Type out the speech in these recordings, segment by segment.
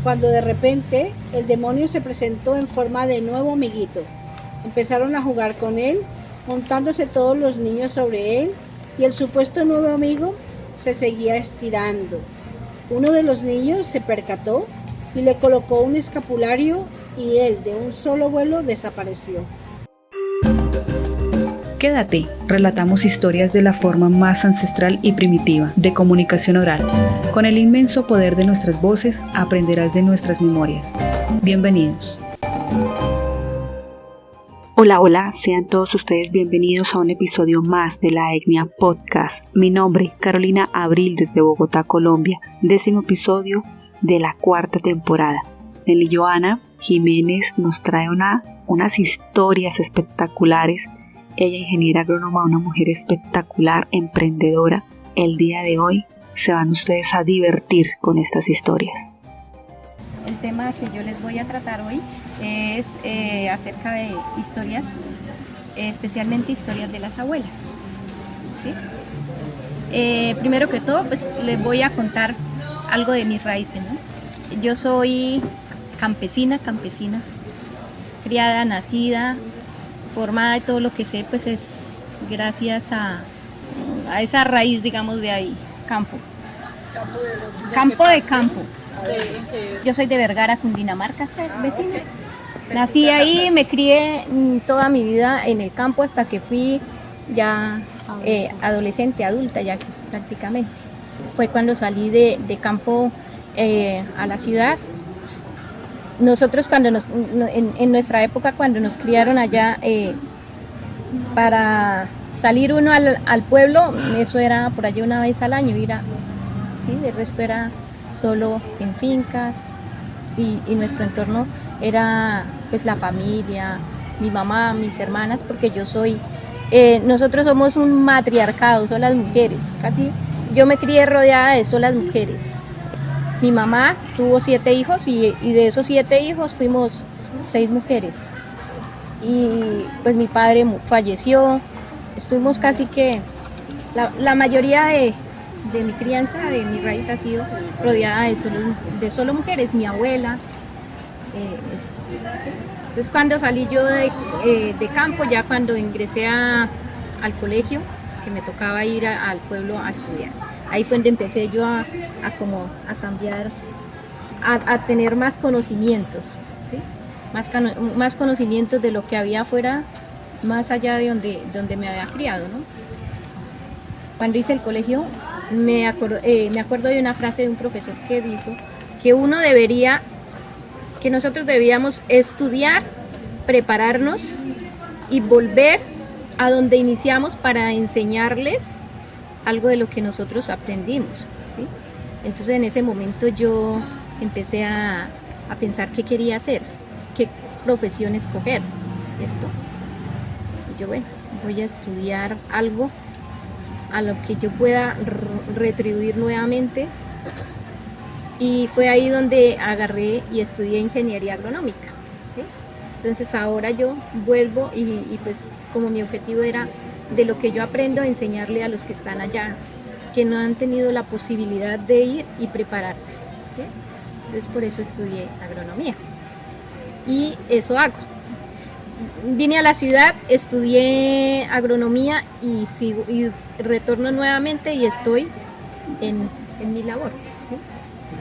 cuando de repente el demonio se presentó en forma de nuevo amiguito. Empezaron a jugar con él, montándose todos los niños sobre él, y el supuesto nuevo amigo se seguía estirando. Uno de los niños se percató y le colocó un escapulario y él de un solo vuelo desapareció. Quédate, relatamos historias de la forma más ancestral y primitiva de comunicación oral. Con el inmenso poder de nuestras voces, aprenderás de nuestras memorias. Bienvenidos. Hola, sean todos ustedes bienvenidos a un episodio más de la Etnia Podcast. Mi nombre, Carolina Abril, desde Bogotá, Colombia. 10º episodio de la 4ª temporada. Nelly Joana Jiménez nos trae unas historias espectaculares. Ella, ingeniera agrónoma, una mujer espectacular, emprendedora. El día de hoy se van ustedes a divertir con estas historias. El tema que yo les voy a tratar hoy es acerca de historias, especialmente historias de las abuelas, ¿sí? Primero que todo, pues les voy a contar algo de mis raíces, ¿no? Yo soy campesina, criada, nacida, formada, y todo lo que sé pues es gracias a esa raíz, digamos, de ahí, campo. Campo. Yo soy de Vergara, Cundinamarca, vecinas. Nací ahí, me crié toda mi vida en el campo hasta que fui ya adolescente, adulta ya prácticamente. Fue cuando salí de campo a la ciudad. Nosotros en nuestra época, cuando nos criaron allá, para salir uno al pueblo, eso era por allá una vez al año, ¿sí? De resto era solo en fincas, y nuestro entorno era pues la familia, mi mamá, mis hermanas, porque nosotros somos un matriarcado, son las mujeres, casi yo me crié rodeada de solas mujeres. Mi mamá tuvo 7 hijos y de esos 7 hijos fuimos 6 mujeres. Y pues mi padre falleció, estuvimos casi que la mayoría de mi crianza, de mi raíz, ha sido rodeada de solo mujeres, mi abuela. Entonces cuando salí yo de campo, ya cuando ingresé al colegio, que me tocaba ir al pueblo a estudiar. Ahí fue donde empecé yo a cambiar, a tener más conocimientos, ¿sí? Más conocimientos de lo que había afuera, más allá de donde me había criado, ¿no? Cuando hice el colegio, me acuerdo de una frase de un profesor que dijo que nosotros debíamos estudiar, prepararnos y volver a donde iniciamos para enseñarles algo de lo que nosotros aprendimos, ¿sí? Entonces en ese momento yo empecé a pensar qué quería hacer, qué profesión escoger, ¿cierto? Y yo, bueno, voy a estudiar algo a lo que yo pueda retribuir nuevamente, y fue ahí donde agarré y estudié ingeniería agronómica, ¿sí? Entonces ahora yo vuelvo y pues como mi objetivo era de lo que yo aprendo enseñarle a los que están allá, que no han tenido la posibilidad de ir y prepararse, ¿sí? Entonces por eso estudié agronomía y eso hago. Vine a la ciudad, estudié agronomía y retorno nuevamente y estoy en mi labor, ¿sí?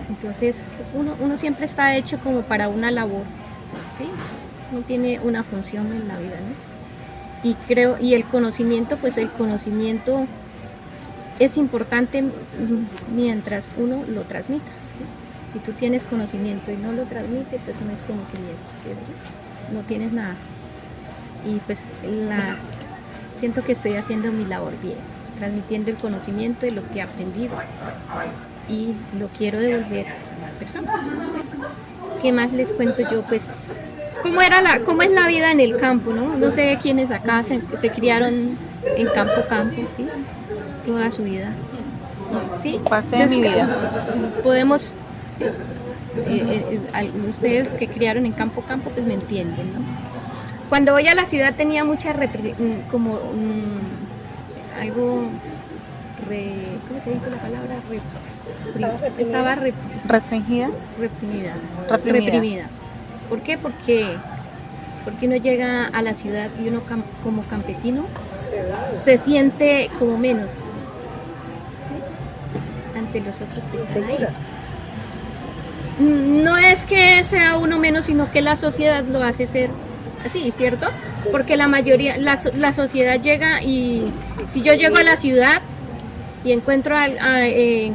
Entonces uno siempre está hecho como para una labor, ¿sí? Uno tiene una función en la vida, ¿no? Y el conocimiento es importante mientras uno lo transmita, ¿sí? Si tú tienes conocimiento y no lo transmites, pues no es conocimiento, ¿cierto? No tienes nada. Y pues siento que estoy haciendo mi labor bien, transmitiendo el conocimiento de lo que he aprendido y lo quiero devolver a las personas. ¿Qué más les cuento yo? Pues cómo es la vida en el campo, ¿no? No sé quiénes acá se criaron en campo, ¿sí? Toda su vida, ¿sí? Parte de mi vida. Podemos, ¿sí? Ustedes que criaron en campo, pues me entienden, ¿no? Cuando voy a la ciudad tenía mucha algo ¿cómo se dice la palabra? Estaba ¿Restringida? reprimida. ¿Por qué? Porque uno llega a la ciudad y uno como campesino se siente como menos, ¿sí? Ante los otros que están ahí. No es que sea uno menos, sino que la sociedad lo hace ser así, ¿cierto? Porque la mayoría, la sociedad llega, y si yo llego a la ciudad y encuentro hay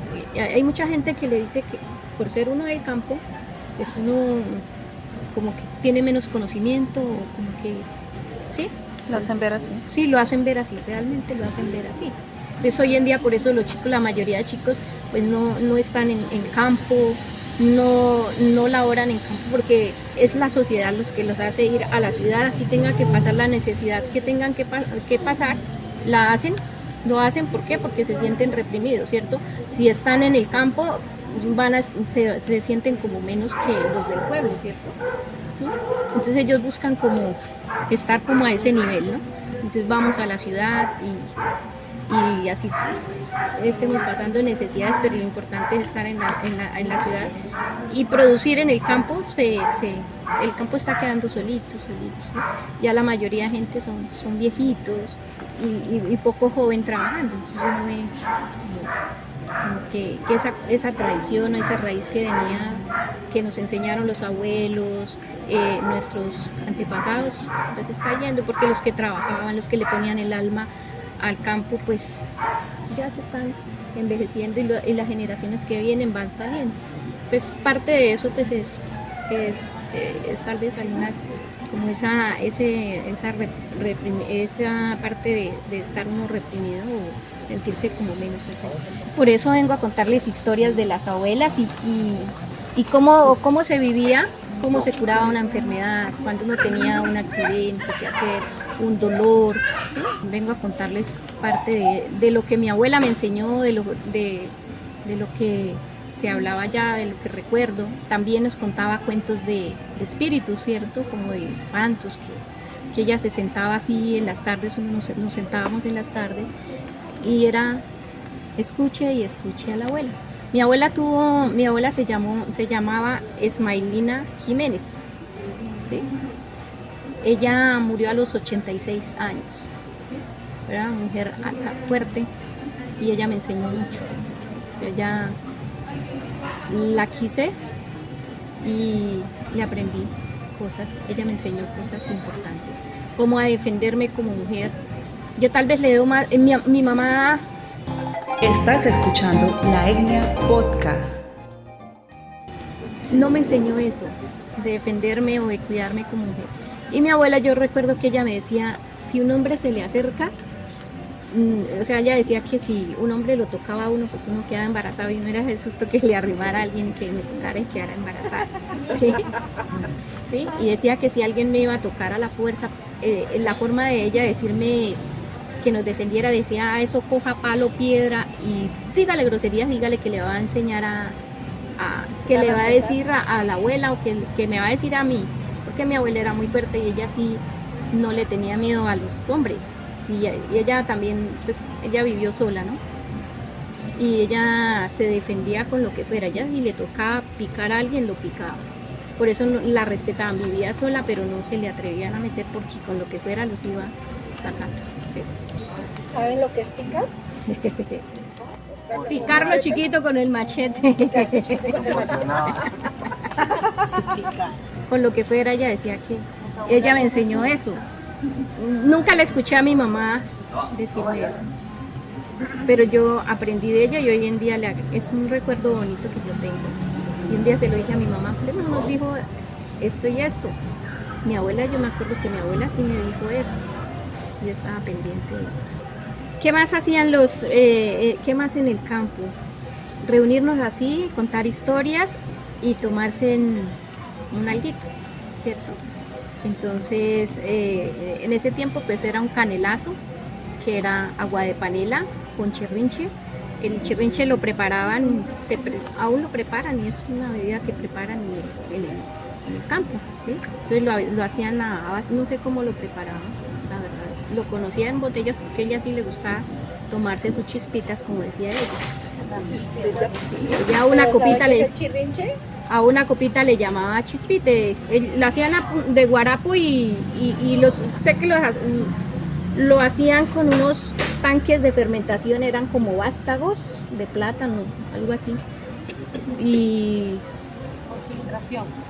mucha gente que le dice que por ser uno del campo, pues uno como que tiene menos conocimiento, o como que, ¿sí? Lo hacen ver así. Sí, lo hacen ver así, realmente lo hacen ver así. Entonces hoy en día por eso los chicos, la mayoría de chicos, pues no están en campo, no laboran en campo, porque es la sociedad los que los hace ir a la ciudad, así tenga que pasar la necesidad que tengan que pasar, la hacen. Lo hacen, ¿por qué? Porque se sienten reprimidos, ¿cierto? Si están en el campo, se sienten como menos que los del pueblo, ¿cierto? ¿No? Entonces ellos buscan como estar como a ese nivel, ¿no? Entonces vamos a la ciudad y así estemos pasando necesidades, pero lo importante es estar en la ciudad y producir en el campo. El campo está quedando solito, ¿sí? Ya la mayoría de gente son viejitos y poco joven trabajando, entonces uno ve como que esa tradición o esa raíz que venía, que nos enseñaron los abuelos, nuestros antepasados, pues está yendo, porque los que trabajaban, los que le ponían el alma al campo, pues ya se están envejeciendo, y las generaciones que vienen van saliendo. Pues parte de eso pues es tal vez algunas como esa parte de estar uno reprimido o sentirse como menos. Por eso vengo a contarles historias de las abuelas y cómo se vivía, cómo se curaba una enfermedad, cuando uno tenía un accidente que hacer, un dolor, ¿sí? Vengo a contarles parte de lo que mi abuela me enseñó, de lo que se hablaba ya, de lo que recuerdo. También nos contaba cuentos de espíritus, ¿cierto? Como de espantos, que ella se sentaba así en las tardes, nos sentábamos en las tardes y era escuche y escuche a la abuela. Mi abuela se llamaba Esmailina Jiménez, ¿sí? Ella murió a los 86 años. Era una mujer alta, fuerte, y ella me enseñó mucho. Ella la quise y le aprendí cosas. Ella me enseñó cosas importantes, cómo a defenderme como mujer. Yo tal vez le debo más, mi mamá. Estás escuchando La Etnia Podcast. No me enseñó eso, de defenderme o de cuidarme como mujer. Y mi abuela, yo recuerdo que ella me decía, si un hombre se le acerca, o sea, ella decía que si un hombre lo tocaba a uno, pues uno quedaba embarazado, y no era el susto que le arrimara a alguien que me tocara y quedara embarazada. ¿Sí? ¿Sí? Y decía que si alguien me iba a tocar a la fuerza, la forma de ella decirme que nos defendiera, decía, eso coja palo, piedra, y dígale groserías, dígale que le va a enseñar que le va a decir a la abuela, o que me va a decir a mí, porque mi abuela era muy fuerte y ella sí no le tenía miedo a los hombres. Sí, y ella también, pues ella vivió sola, ¿no? Y ella se defendía con lo que fuera. Ella, si le tocaba picar a alguien, lo picaba. Por eso la respetaban. Vivía sola, pero no se le atrevían a meter, porque con lo que fuera los iba sacando. Sí. ¿Saben lo que es picar? Picarlo chiquito con el machete. Con lo que fuera, ella decía que ella me enseñó eso. Nunca la escuché a mi mamá decirme eso, pero yo aprendí de ella, y hoy en día es un recuerdo bonito que yo tengo. Y un día se lo dije a mi mamá, usted no nos dijo esto y esto. Mi abuela, yo me acuerdo que mi abuela sí me dijo esto, y yo estaba pendiente de ella. ¿Qué más hacían qué más en el campo? Reunirnos así, contar historias y tomarse un alguito, ¿cierto? Entonces, en ese tiempo pues era un canelazo, que era agua de panela con chirrinche. El chirrinche lo preparaban, aún lo preparan, y es una bebida que preparan en el campo, ¿sí? Entonces lo hacían no sé cómo lo preparaban, la verdad. Lo conocía en botellas porque a ella sí le gustaba tomarse sus chispitas, como decía ella. Ya una copita le... chirrinche? A una copita le llamaba chispite, la hacían de guarapo y sé que lo hacían con unos tanques de fermentación, eran como vástagos de plátano, algo así. Y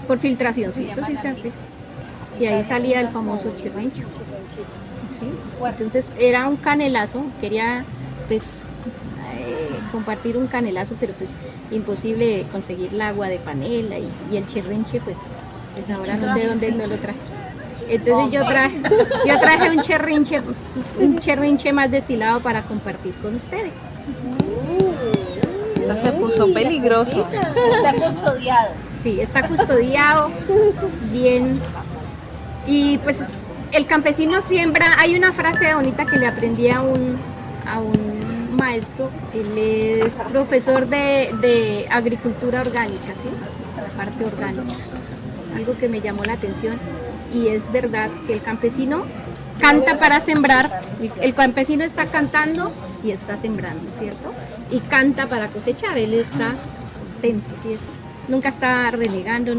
por filtración, sí, eso sí se hace. Y ahí salía el famoso chirrincho. ¿Sí? Entonces era un canelazo, quería pues compartir un canelazo, pero pues imposible conseguir el agua de panela y el chirrinche, pues ahora no sé dónde no lo traje. Entonces yo traje un chirrinche más destilado para compartir con ustedes. Esto se puso peligroso. Está custodiado. Sí, está custodiado, bien. Y pues el campesino siembra, hay una frase bonita que le aprendí a un maestro, él es profesor de agricultura orgánica, ¿sí? La parte orgánica, algo que me llamó la atención, y es verdad que el campesino canta para sembrar, el campesino está cantando y está sembrando, ¿cierto? Y canta para cosechar, él está atento, ¿cierto? Nunca está renegando,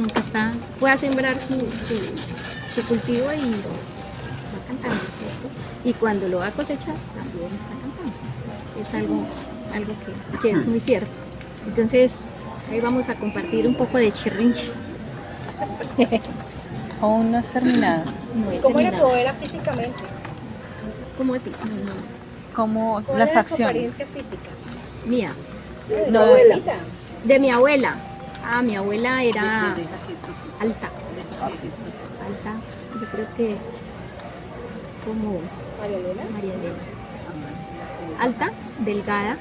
puede sembrar su cultivo y va cantando, ¿cierto? Y cuando lo va a cosechar, también está cantando. Es algo que es muy cierto. Entonces, ahí vamos a compartir un poco de chirrinche. Aún no has terminado. No he ¿Cómo era tu terminado. abuela físicamente? ¿Cómo así? No. Como ¿Cuál las era su facciones. apariencia física? Mía. De No, tu abuelita. De mi abuela. Ah, mi abuela era alta. Alta. Yo creo que como María Elena. María Elena. Alta, delgada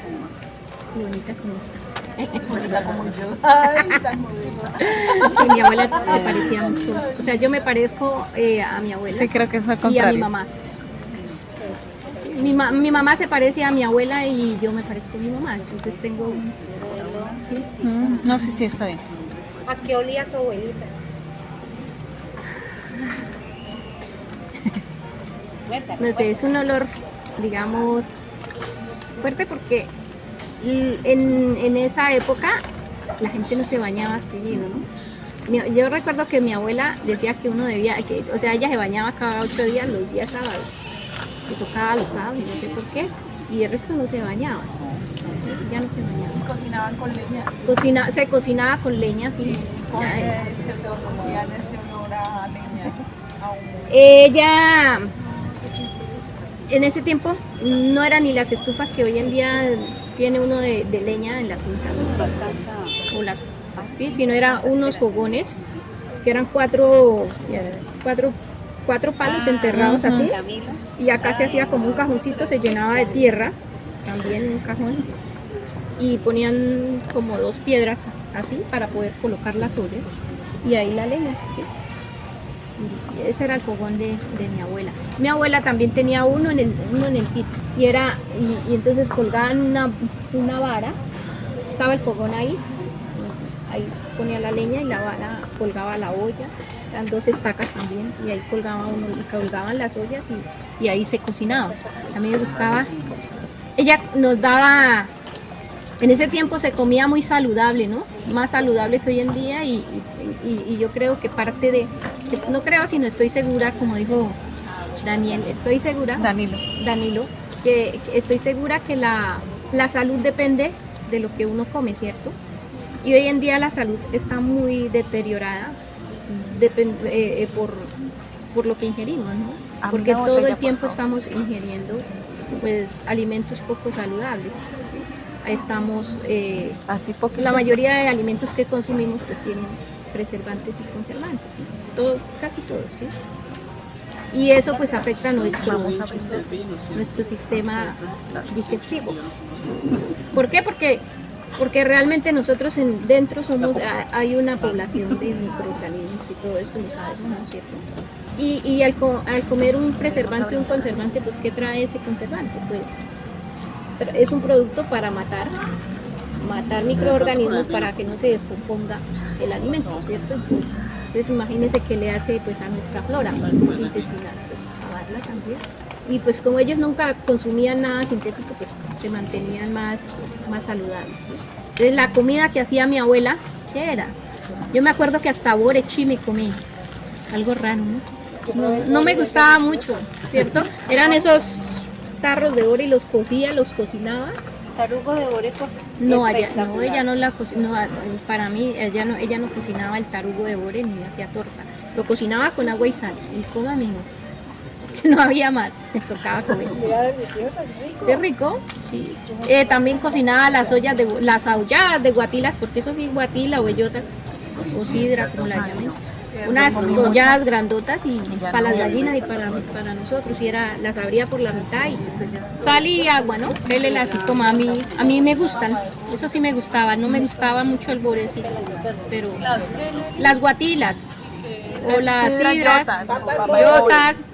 y bonita como está. Bonita como yo. Ay, tan moderna. Sí, mi abuela se parecía mucho. O sea, yo me parezco a mi abuela Sí, creo que es al y a contrario. mi mamá. Mi mamá se parece a mi abuela y yo me parezco a mi mamá. Entonces tengo un... Sí. No, sí, está bien. ¿A qué olía tu abuelita? No sé, es un olor, digamos, fuerte porque en esa época la gente no se bañaba seguido, ¿no? Yo recuerdo que mi abuela decía que uno debía, o sea, ella se bañaba cada 8 días, los días sábados. Le tocaba los sábados, no sé por qué, y el resto no se bañaba. Ya no se bañaba. ¿Y cocinaban con leña? Se cocinaba con leña, sí. Se promovían ese olor a leña. Ella, en ese tiempo, no eran ni las estufas que hoy en día tiene uno de leña en la finca, o las, sí, sino eran unos fogones que eran cuatro palos enterrados así, y acá se hacía como un cajoncito, se llenaba de tierra, también un cajón, y ponían como 2 piedras así para poder colocar las ollas, y ahí la leña, ¿sí? Y ese era el fogón de mi abuela. Mi abuela también tenía uno en el piso, y entonces colgaban una vara, estaba el fogón ahí ponía la leña y la vara colgaba la olla, eran 2 estacas también, y ahí colgaban las ollas y ahí se cocinaba. A mí me gustaba, ella nos daba, en ese tiempo se comía muy saludable, ¿no? Más saludable que hoy en día, y yo creo que parte de, no creo, sino estoy segura, como dijo Daniel, estoy segura, Danilo, que estoy segura que la salud depende de lo que uno come, ¿cierto? Y hoy en día la salud está muy deteriorada por lo que ingerimos, ¿no? Porque todo el tiempo estamos ingiriendo pues alimentos poco saludables. Estamos, la mayoría de alimentos que consumimos pues tienen preservantes y conservantes, ¿sí? Casi todo, ¿sí? Y eso pues afecta nuestro sistema digestivo. ¿Por qué? Porque realmente nosotros dentro hay una población de microorganismos y todo esto lo sabemos, ¿no es cierto? Y al comer un preservante, un conservante, pues ¿qué trae ese conservante? Pues es un producto para matar microorganismos para que no se descomponga el alimento, ¿cierto? Entonces imagínense qué le hace pues a nuestra flora intestinal, pues acabarla también. y pues como ellos nunca consumían nada sintético, pues se mantenían más saludables, ¿sí? Entonces la comida que hacía mi abuela, ¿qué era? Yo me acuerdo que hasta borechi me comí, algo raro, ¿no? No me gustaba mucho, ¿cierto? Eran esos tarros de bore y los cocía, los cocinaba. Tarugo de boreco. No, ella no la cocinaba, para mí ella no cocinaba el tarugo de bore ni hacía torta. Lo cocinaba con agua y sal, y coma mijo, que no había más, me tocaba comer. Era delicioso, rico. Qué rico, sí. También cocinaba las aulladas de guatilas, porque eso sí, guatila o bellota, o sidra, como la llamen. Unas olladas grandotas y para las gallinas y para nosotros, y las abría por la mitad y sal y agua, ¿no? Pélela así como a mí me gustan, eso sí me gustaba, no me gustaba mucho el borecito, pero las guatilas o las sidras, yotas,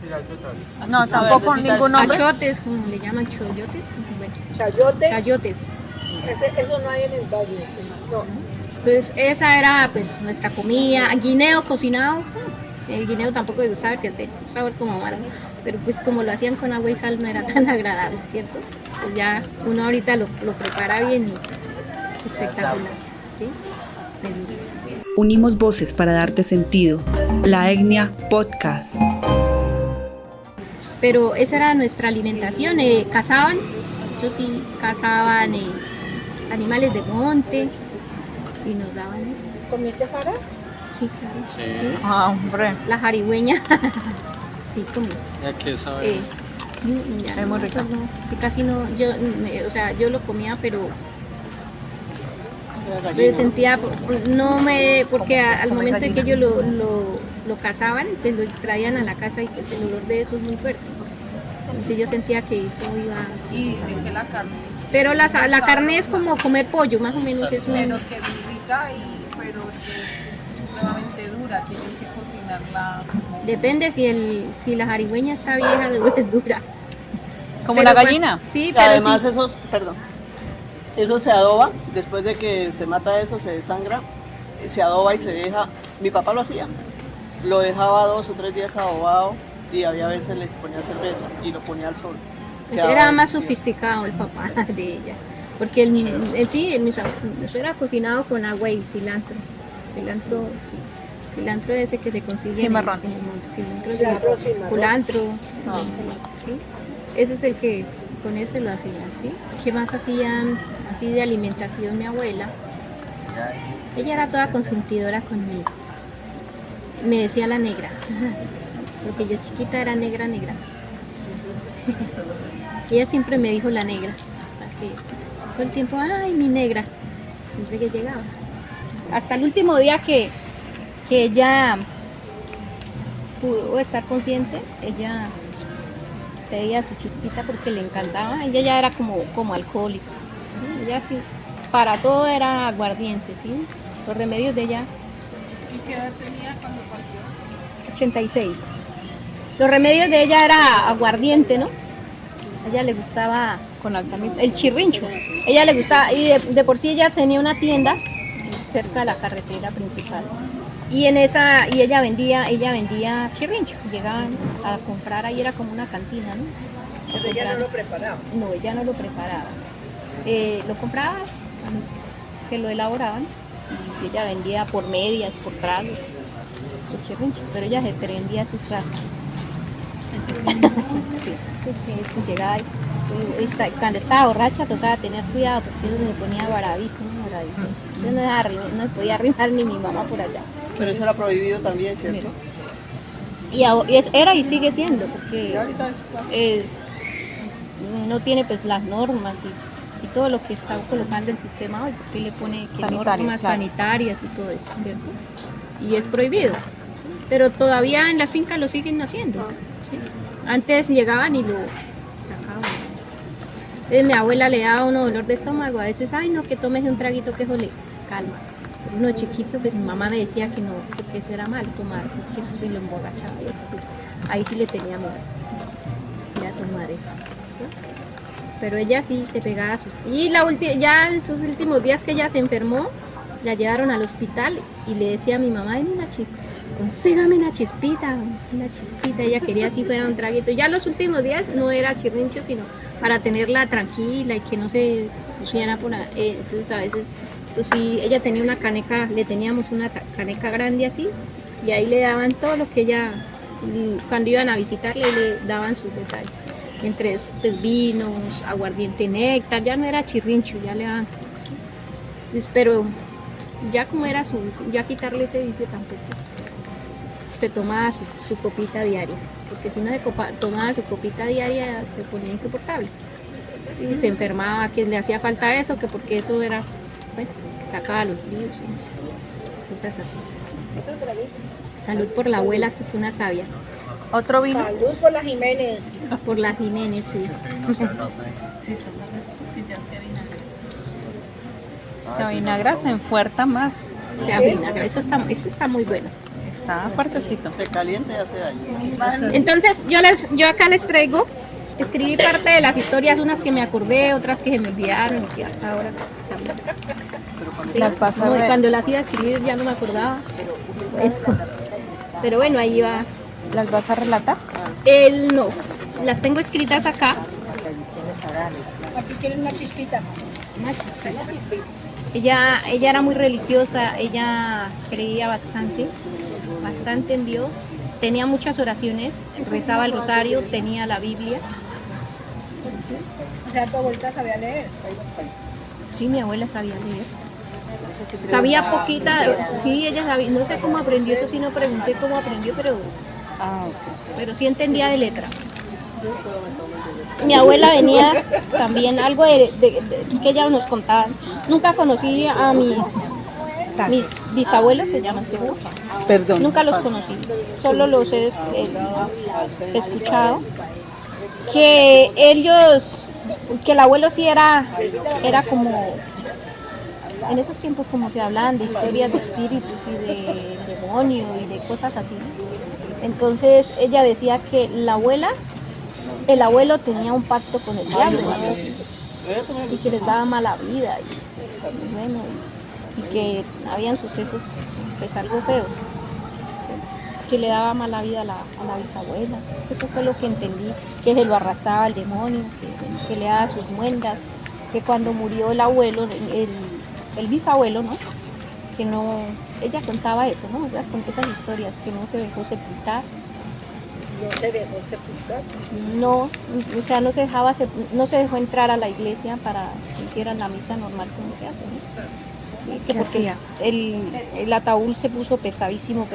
No, tampoco ningún nombre. achotes, como le llaman, choyotes, bueno, Chayote. chayotes. Eso no hay en el valle. No. Entonces esa era pues nuestra comida, guineo cocinado, el guineo tampoco me gustaba que tenía un sabor como amargo, pero pues como lo hacían con agua y sal no era tan agradable, ¿cierto? Pues ya uno ahorita lo prepara bien y espectacular, ¿sí? Me gusta. Unimos voces para darte sentido. La Etnia Podcast. Pero esa era nuestra alimentación, cazaban, ellos sí cazaban animales de monte y nos daban eso. ¿Comiste fara? Sí, claro. Sí. Ah, hombre. La jarigüeña, sí, comí. ¿Y a qué sabe? Ya Es muy no, rico. pues no, que casi no, yo lo comía, pero yo sentía, porque al momento de que ellos lo cazaban, pues lo traían a la casa y pues el olor de eso es muy fuerte. Entonces yo sentía que eso iba... Y dicen que la carne Pero la carne es como comer pollo, más o menos es es menos que rica, pero es supremamente dura, tienen que cocinarla. Depende si la jarigüeña está vieja o es dura. Como Pero la pues, gallina. sí, Y pero además sí. eso se adoba, después de que se mata eso, se desangra, se adoba y se deja, mi papá lo hacía, lo dejaba 2 o 3 días adobado y había veces le ponía cerveza y lo ponía al sol. Era más sofisticado el papá de ella, porque eso era cocinado con agua y cilantro. Cilantro ese que se consigue Cimarrón. en el monte. Cilantro, culantro. ¿Sí? Ese es el que con ese lo hacían, ¿sí? ¿Qué más hacían así de alimentación mi abuela? Ella era toda consentidora conmigo. Me decía la negra, porque yo chiquita era negra. Ella siempre me dijo la negra, hasta que todo el tiempo, ay, mi negra, siempre que llegaba. Hasta el último día que ella pudo estar consciente, ella pedía su chispita porque le encantaba. Ella ya era como alcohólica, ¿sí? Ella sí, para todo era aguardiente, ¿sí? Los remedios de ella. ¿Y qué edad tenía cuando partió? 86. Los remedios de ella era aguardiente, ¿no? A ella le gustaba Con altamisa. el chirrincho. Ella le gustaba, y de por sí ella tenía una tienda cerca de la carretera principal. Y ella vendía chirrincho. Llegaban a comprar, ahí era como una cantina, ¿no? Pero ella no lo preparaba. No, ella no lo preparaba. Lo compraba, que lo elaboraban, y ella vendía por medias, por tragos, de chirrincho, pero ella se prendía sus frascos. Sí, llegaba cuando estaba borracha tocaba tener cuidado porque eso se ponía bravísimo. Entonces no se podía arrimar ni mi mamá por allá. Pero eso era prohibido también, ¿cierto? Era y sigue siendo, porque Y ahorita es no tiene pues las normas y todo lo que está colocando el sistema hoy, porque le pone que Sanitario, normas claro. sanitarias y todo eso, ¿cierto? Y es prohibido, pero todavía en las fincas lo siguen haciendo, ¿sí? Antes llegaban y lo sacaban. Entonces mi abuela le daba un dolor de estómago, a veces, ay no, que tomes un traguito que eso le calma. Uno chiquito, pues mi mamá me decía que no, que eso era mal tomar, que eso se lo emborrachaba y eso, pues, ahí sí le tenía miedo, ir a tomar eso, ¿sí? Pero ella sí se pegaba a sus... Y ya en sus últimos días que ella se enfermó, la llevaron al hospital y le decía a mi mamá, dame una chispita, consígame una chispita. Ella quería así fuera un traguito. Ya los últimos días no era chirrincho, sino para tenerla tranquila y que no se pusiera por ahí. Entonces a veces, eso sí, ella tenía una caneca, le teníamos una caneca grande así, y ahí le daban todo lo que ella, cuando iban a visitarle, le daban sus detalles. Entre esos, pues, vinos, aguardiente, néctar, ya no era chirrincho, ya le daban. Pues, pero ya como era ya quitarle ese vicio tampoco. Se tomaba su copita diaria, porque si no se tomaba su copita diaria se ponía insoportable. Y se enfermaba, que le hacía falta eso, que porque eso era, pues, sacaba los virus, no sé, cosas así. Salud por la abuela, que fue una sabia. ¿Otro vino? Salud por las Jiménez. Por las Jiménez, sí. Se avinagra, se enfuerta más. Se avinagra, esto está muy bueno. Está fuertecito. Se calienta y hace daño. Entonces yo acá les traigo, escribí parte de las historias, unas que me acordé, otras que se me olvidaron y que hasta ahora también. Sí, Las vas a no, ver. cuando las iba a escribir ya no me acordaba, pero bueno, ahí va. ¿Las vas a relatar? No, las tengo escritas acá. Aquí quieren una chispita. Ella era muy religiosa, ella creía bastante en Dios, tenía muchas oraciones, rezaba el rosario, tenía la Biblia. O sea, tu abuelita sabía leer. Sí, mi abuela sabía leer. Sabía poquita, sí, ella sabía, no sé cómo aprendió, eso sí no pregunté cómo aprendió, pero sí entendía de letra. Mi abuela venía también, algo de que ella nos contaba. Nunca conocí a mis bisabuelos, se llaman seguro. Perdón. Nunca los conocí, solo los he escuchado. Que el abuelo sí era como, en esos tiempos como se hablaban de historias de espíritus y de demonio y de cosas así. Entonces ella decía que el abuelo tenía un pacto con el diablo, algo así, y que les daba mala vida y bueno, y que habían sucesos pues algo feos, que le daba mala vida a la bisabuela. Eso fue lo que entendí, que se lo arrastraba el demonio, que le daba sus muendas, que cuando murió el abuelo, el bisabuelo, ¿no? Que no, ella contaba eso, ¿no? Ella contó esas historias, que no se dejó sepultar. No se dejó sepultar. No, o sea, no se dejó entrar a la iglesia para que hicieran la misa normal como se hace, ¿no? Que porque el ataúd se puso pesadísimo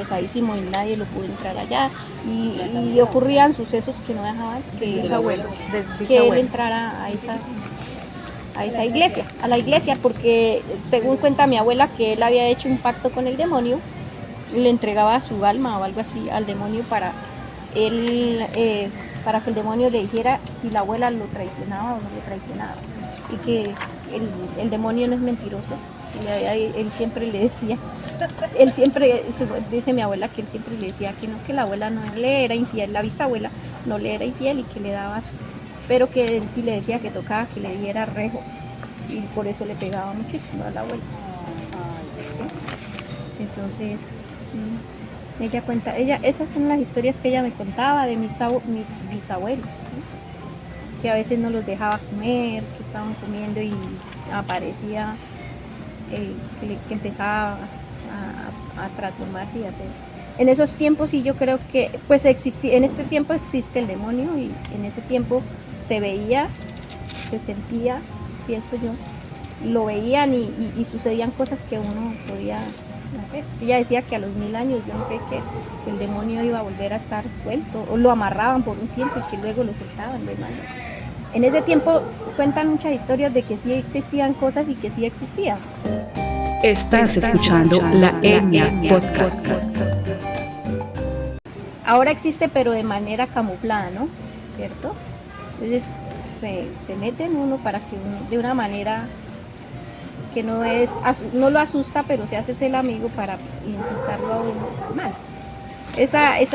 y nadie lo pudo entrar allá y ocurrían sucesos que no dejaban que él entrara a esa iglesia, a la iglesia, porque según cuenta mi abuela que él había hecho un pacto con el demonio, le entregaba su alma o algo así al demonio para que el demonio le dijera si la abuela lo traicionaba o no lo traicionaba, y que el demonio no es mentiroso. Él siempre le decía, dice mi abuela que él siempre le decía que no, que la abuela no le era infiel, la bisabuela no le era infiel y que le daba, pero que él sí le decía que tocaba que le diera rejo y por eso le pegaba muchísimo a la abuela. Entonces, ella cuenta, esas son las historias que ella me contaba de mis bisabuelos, ¿no? Que a veces no los dejaba comer, que estaban comiendo y aparecía que empezaba a transformarse y a hacer. En esos tiempos, y yo creo que pues en este tiempo existe el demonio y en ese tiempo se veía, se sentía, pienso yo, lo veían y sucedían cosas que uno podía hacer. Ella decía que a los 1000 años, yo no sé, que el demonio iba a volver a estar suelto o lo amarraban por un tiempo y que luego lo soltaban. Bueno, en ese tiempo cuentan muchas historias de que sí existían cosas y que sí existían. Estás escuchando La Etnia Podcast. Ahora existe, pero de manera camuflada, ¿no? ¿Cierto? Entonces se mete en uno para que uno, de una manera que no lo asusta, pero se hace el amigo para insultarlo a uno mal. Esa es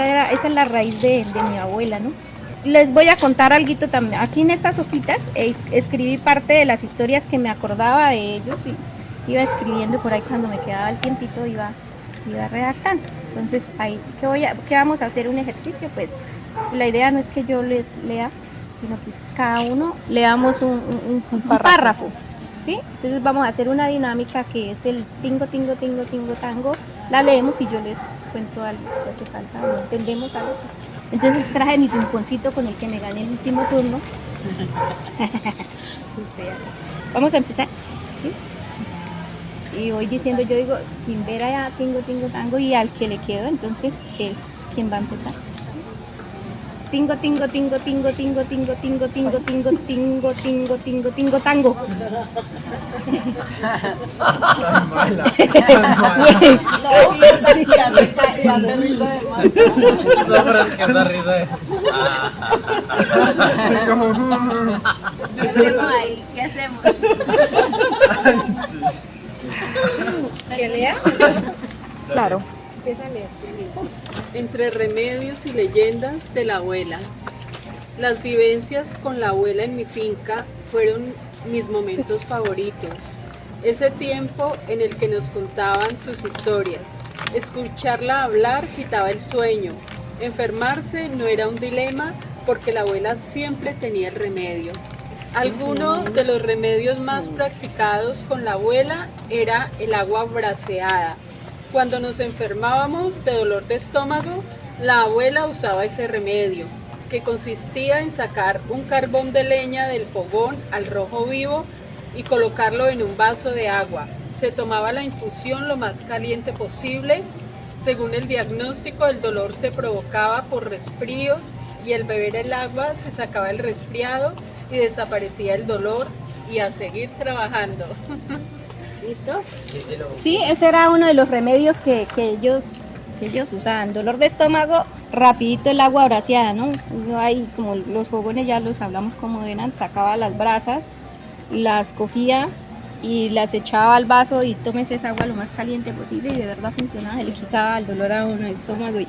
la raíz de mi abuela, ¿no? Les voy a contar algo también. Aquí en estas hojitas escribí parte de las historias que me acordaba de ellos iba escribiendo por ahí cuando me quedaba el tiempito, iba redactando. Entonces ahí, ¿qué vamos a hacer? Un ejercicio, pues la idea no es que yo les lea, sino que cada uno leamos un párrafo, ¿sí? Entonces vamos a hacer una dinámica que es el tingo, tingo, tingo, tingo, tango. La leemos y yo les cuento algo que hace falta, ¿no? ¿Entendemos algo? Entonces traje mi pimponcito con el que me gané el último turno. Vamos a empezar, ¿sí? Y voy diciendo, yo digo, sin ver allá, tingo, tingo, tango, y al que le quedo, entonces es quien va a empezar. Tingo, tingo, tingo, tingo, tingo, tingo, tingo, tingo, tingo, tingo, tingo, tingo, tingo, tango. No, pero es que esa risa es... ¿Qué hacemos? ¿Que lea? Claro. Empieza a leer. Entre remedios y leyendas de la abuela. Las vivencias con la abuela en mi finca fueron mis momentos favoritos. Ese tiempo en el que nos contaban sus historias. Escucharla hablar quitaba el sueño. Enfermarse no era un dilema porque la abuela siempre tenía el remedio. Alguno de los remedios más practicados con la abuela era el agua braseada. Cuando nos enfermábamos de dolor de estómago, la abuela usaba ese remedio, que consistía en sacar un carbón de leña del fogón al rojo vivo y colocarlo en un vaso de agua. Se tomaba la infusión lo más caliente posible. Según el diagnóstico, el dolor se provocaba por resfríos y al beber el agua se sacaba el resfriado y desaparecía el dolor y a seguir trabajando. ¿Listo? Sí, ese era uno de los remedios que ellos usaban. Dolor de estómago, rapidito el agua braseada, ¿no? Ahí como los fogones ya los hablamos como eran, sacaba las brasas, las cogía y las echaba al vaso y tómese esa agua lo más caliente posible y de verdad funcionaba, le quitaba el dolor a uno el estómago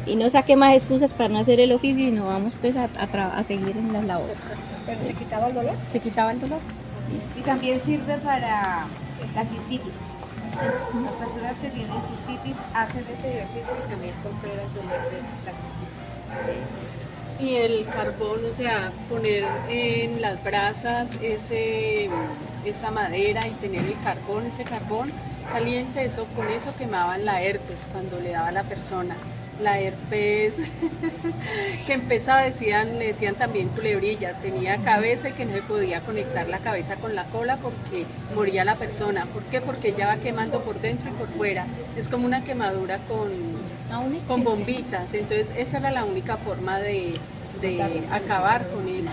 y no saqué más excusas para no hacer el oficio y nos vamos pues a seguir en las labores. ¿Pero se quitaba el dolor? Se quitaba el dolor. Y también sirve para la cistitis. Las personas que tienen cistitis hacen ese ejercicio y también controla el dolor de la cistitis. Y el carbón, o sea, poner en las brasas esa madera y tener ese carbón caliente, con eso quemaban la herpes cuando le daba a la persona. La herpes que empezaba, le decían también culebrilla, tenía cabeza y que no se podía conectar la cabeza con la cola porque moría la persona. ¿Por qué? Porque ella va quemando por dentro y por fuera. Es como una quemadura con bombitas. Entonces esa era la única forma de acabar con eso.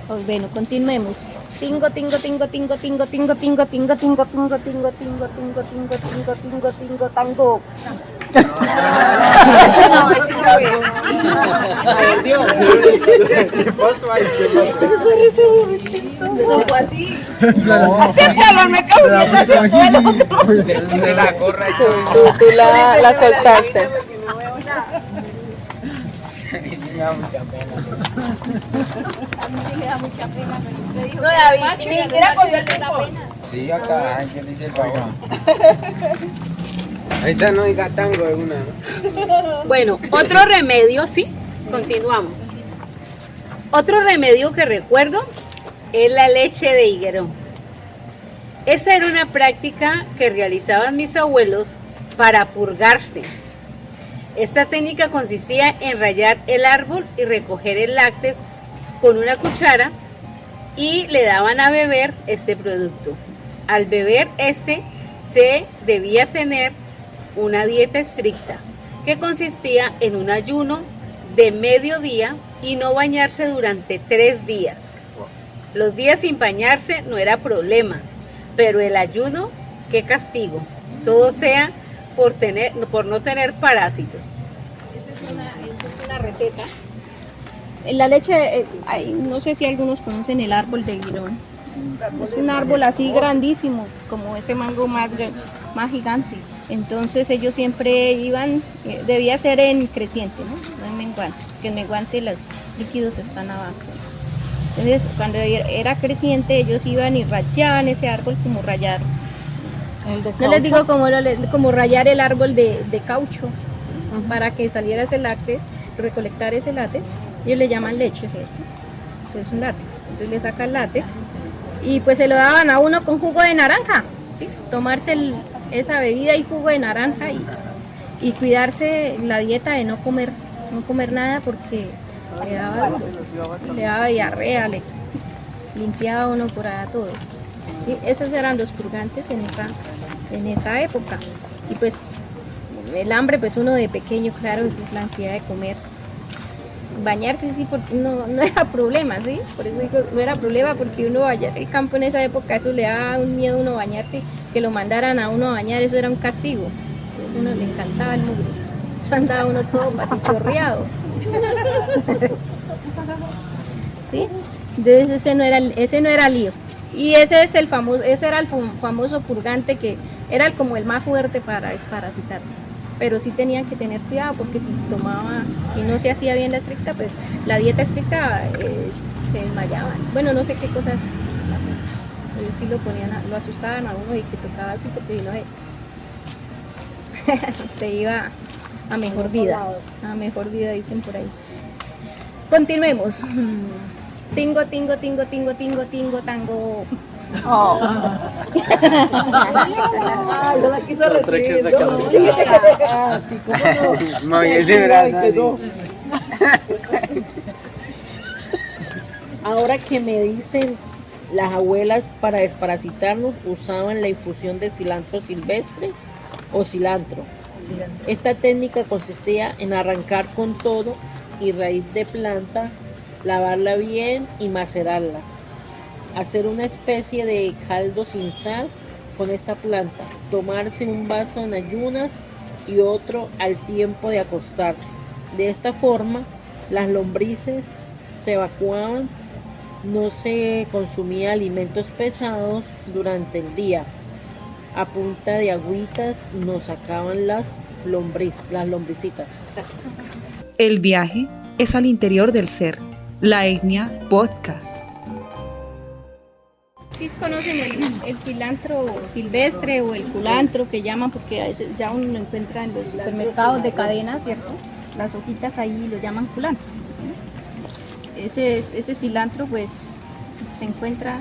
Pues bueno, continuemos. Tingo, tingo, tingo, tingo, tingo, tingo, tingo, tingo, tingo, tingo, tingo, tingo, tingo, tingo, tingo, tingo, tingo, tango. Acéptalo, me causita, acéptalo. Tú la soltaste. Me da mucha pena. A mí sí me da mucha pena, pero usted dijo No, David, mira por el tiempo. Sí, acá, ¿quién dice el favor? Ahorita no diga tango de una, ¿no? Bueno, otro remedio, sí, continuamos. Otro remedio que recuerdo es la leche de higuerón. Esa era una práctica que realizaban mis abuelos para purgarse. Esta técnica consistía en rallar el árbol y recoger el lácteos con una cuchara y le daban a beber este producto. Al beber se debía tener una dieta estricta que consistía en un ayuno de mediodía y no bañarse durante 3 días. Los días sin bañarse no era problema, pero el ayuno, qué castigo. Todo sea por no tener parásitos. Esa es una receta. La leche, no sé si algunos conocen el árbol de Girón. Es un árbol así grandísimo, como ese mango más gigante. Entonces ellos siempre iban, debía ser en creciente, no en menguante, que en menguante los líquidos están abajo. Entonces, cuando era creciente, ellos iban y rayaban ese árbol como rayar. No les digo como rayar el árbol de caucho para que saliera ese látex, recolectar ese látex. Ellos le llaman leche, ¿cierto? Entonces es un látex. Entonces le sacan látex y pues se lo daban a uno con jugo de naranja, ¿sí? Tomarse esa bebida y jugo de naranja y cuidarse la dieta de no comer nada porque le daba diarrea, le limpiaba uno por allá todo. Y esos eran los purgantes en esa época. Y pues el hambre, pues uno de pequeño, claro, eso es la ansiedad de comer. Bañarse sí, no era problema, ¿sí? Por eso digo, no era problema porque uno allá en el campo en esa época, eso le daba un miedo a uno bañarse, que lo mandaran a uno a bañar, eso era un castigo. A uno le encantaba el mugre. Eso andaba uno todo patichorreado. ¿Sí? Entonces ese no era lío. Y ese era el famoso purgante que era como el más fuerte para desparasitar. Pero sí tenían que tener cuidado porque si no se hacía bien la estricta, pues la dieta estricta se desmayaban. Bueno, no sé qué cosas hacían. Pero sí lo asustaban a uno y que tocaba así porque si no se iba a mejor vida. A mejor vida dicen por ahí. Continuemos. Tingo, tingo, tingo, tingo, tingo, tingo, tango. Oh. Yo la quiso recibir. Así como no. Moví ese brazo. Ahora que me dicen, las abuelas para desparasitarnos usaban la infusión de cilantro silvestre o cilantro. Esta técnica consistía en arrancar con todo y raíz de planta, lavarla bien y macerarla. Hacer una especie de caldo sin sal con esta planta, tomarse un vaso en ayunas y otro al tiempo de acostarse. De esta forma, las lombrices se evacuaban, no se consumía alimentos pesados durante el día. A punta de agüitas nos sacaban las lombricitas. El viaje es al interior del ser. La Etnia Podcast. Sí conocen el cilantro silvestre o el culantro que llaman, porque a veces ya uno lo encuentra en los supermercados de cadena, ¿cierto? Las hojitas ahí lo llaman culantro. Ese cilantro pues se encuentra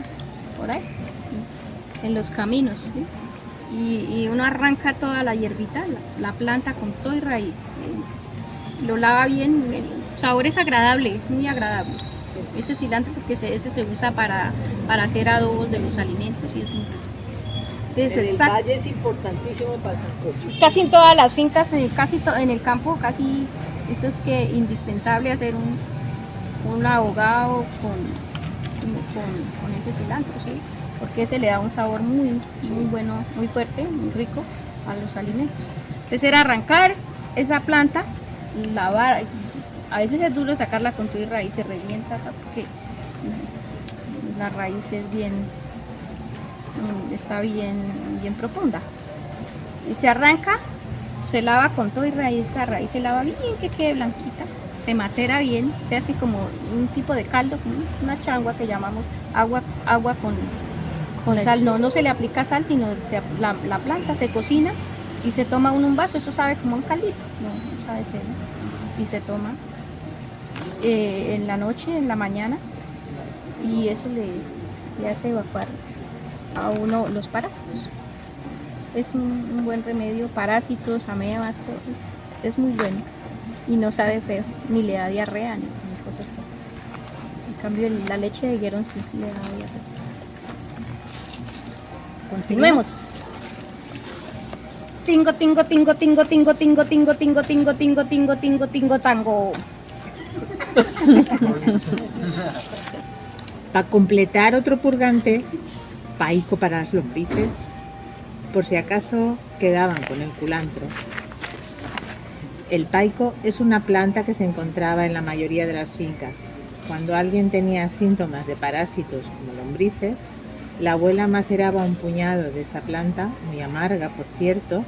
por ahí, en los caminos, ¿sí? Y uno arranca toda la hierbita, la planta con todo y raíz. Lo lava bien, el sabor es agradable, es muy agradable. Ese cilantro porque ese se usa para hacer adobos de los alimentos y es muy rico. Entonces, El valle es importantísimo para el sancocho. casi en todas las fincas, en el campo, casi eso es que indispensable hacer un ahogado con ese cilantro, ¿sí? Porque ese le da un sabor muy bueno, muy fuerte, muy rico a los alimentos. Entonces era arrancar esa planta, lavar, a veces es duro sacarla con todo y raíz, se revienta porque la raíz es está bien profunda. Y se arranca, se lava con todo y raíz, esa raíz se lava bien, que quede blanquita, se macera bien, se hace como un tipo de caldo, como una changua que llamamos agua con sal. No se le aplica sal, sino la planta se cocina y se toma un vaso, eso sabe como un caldito, no sabe feo, ¿no? Y se toma en la noche, en la mañana, y eso le hace evacuar a uno los parásitos. Es un buen remedio, parásitos, amebas, todo. Es muy bueno y no sabe feo, ni le da diarrea ni cosas así. En cambio la leche de higuerón sí le da diarrea. Continuemos. Tingo, tingo, tingo, tingo, tingo, tingo, tingo, tingo, tingo, tingo, tingo, tingo, tingo, tango. Para completar otro purgante, paico para las lombrices, por si acaso quedaban con el culantro. El paico es una planta que se encontraba en la mayoría de las fincas. Cuando alguien tenía síntomas de parásitos como lombrices, la abuela maceraba un puñado de esa planta, muy amarga por cierto.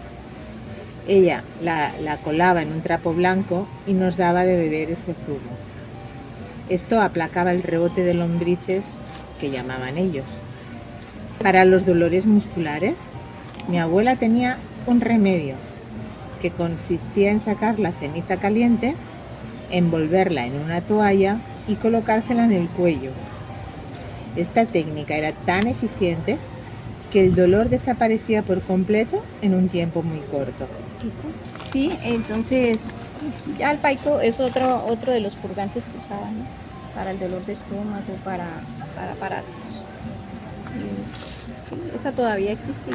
Ella la colaba en un trapo blanco y nos daba de beber ese zumo. Esto aplacaba el rebote de lombrices que llamaban ellos. Para los dolores musculares, mi abuela tenía un remedio que consistía en sacar la ceniza caliente, envolverla en una toalla y colocársela en el cuello. Esta técnica era tan eficiente que el dolor desaparecía por completo en un tiempo muy corto. Sí, entonces ya el paico es otro de los purgantes que usaban, ¿no? Para el dolor de estómago, para parásitos. Sí, esa todavía existe,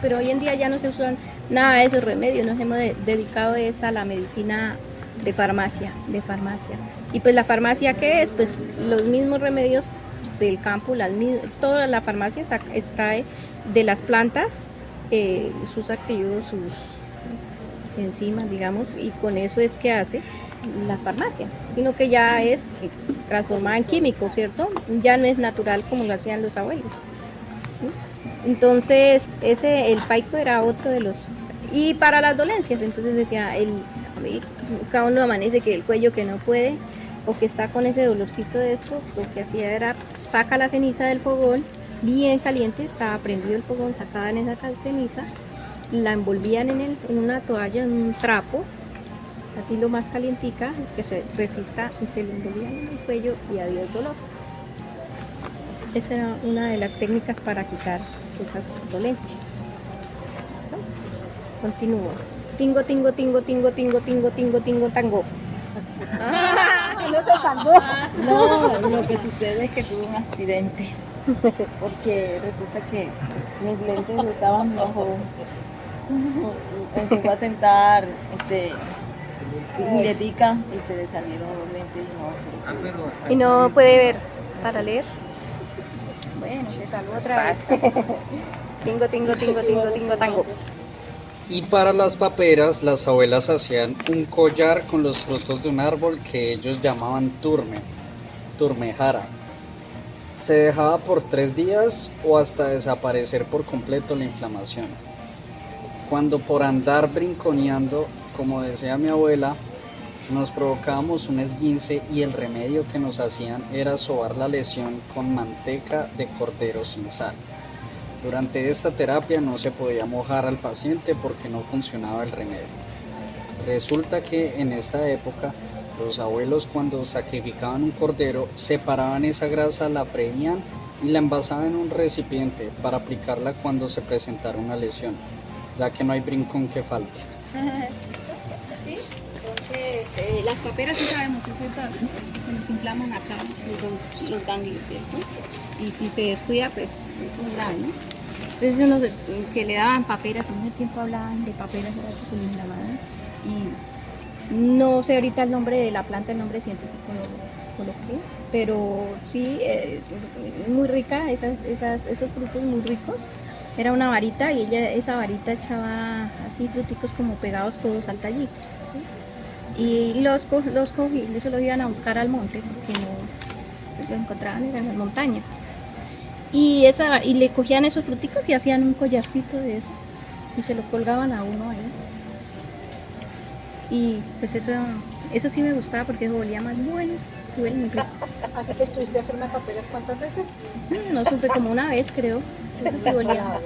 pero hoy en día ya no se usan nada de esos remedios, nos hemos dedicado a la medicina de farmacia. Y pues la farmacia, ¿qué es? Pues los mismos remedios del campo, toda la farmacia extrae de las plantas sus activos, sus enzimas, digamos, y con eso es que hace la farmacia, sino que ya es transformada en químico, ¿cierto? Ya no es natural como lo hacían los abuelos. ¿Sí? Entonces, el paico era otro de los... Y para las dolencias, entonces decía, cada uno amanece que el cuello que no puede, o que está con ese dolorcito de esto, lo que hacía era saca la ceniza del fogón, bien caliente, estaba prendido el fogón, sacaban esa ceniza, la envolvían en una toalla, en un trapo, así lo más calientica, que se resista, y se le envolvían en el cuello y adiós dolor. Esa era una de las técnicas para quitar esas dolencias. ¿Listo? Continúo. Tingo, tingo, tingo, tingo, tingo, tingo, tingo, tingo, tango. No se salvó. No, lo que sucede es que tuve un accidente. Porque resulta que mis lentes estaban bajo. Me fue a sentar giletica y se le salieron los lentes Y no puede ver para leer. Bueno, se salvó otra vez. Tingo, tingo, tingo, tingo, tingo, tango. Y para las paperas, las abuelas hacían un collar con los frutos de un árbol que ellos llamaban turmejara. Se dejaba por 3 días o hasta desaparecer por completo la inflamación. Cuando por andar brinconeando, como decía mi abuela, nos provocábamos un esguince y el remedio que nos hacían era sobar la lesión con manteca de cordero sin sal. Durante esta terapia no se podía mojar al paciente porque no funcionaba el remedio. Resulta que en esta época los abuelos, cuando sacrificaban un cordero, separaban esa grasa, la freían y la envasaban en un recipiente para aplicarla cuando se presentara una lesión, ya que no hay brincón que falte. ¿Sí? Entonces, las paperas sí sabemos, se nos inflaman acá los ganglios, ¿cierto? Y si se descuida, pues eso es grave, ¿no? Entonces unos que le daban paperas, en ese tiempo hablaban de paperas, era que se le inflamaban. Y no sé ahorita el nombre de la planta, el nombre científico lo coloqué, pero sí, muy rica, esos frutos muy ricos. Era una varita y esa varita echaba así fruticos como pegados todos al tallito, ¿sí? Y los cogí, eso los iban a buscar al monte porque no lo encontraban en las montañas. Y le cogían esos fruticos y hacían un collarcito de eso y se lo colgaban a uno ahí. Y pues eso sí me gustaba porque eso olía más bueno, huele muy rico. Así que estuviste enferma de paperas, ¿cuántas veces? No supe, como una vez creo. Eso sí olía.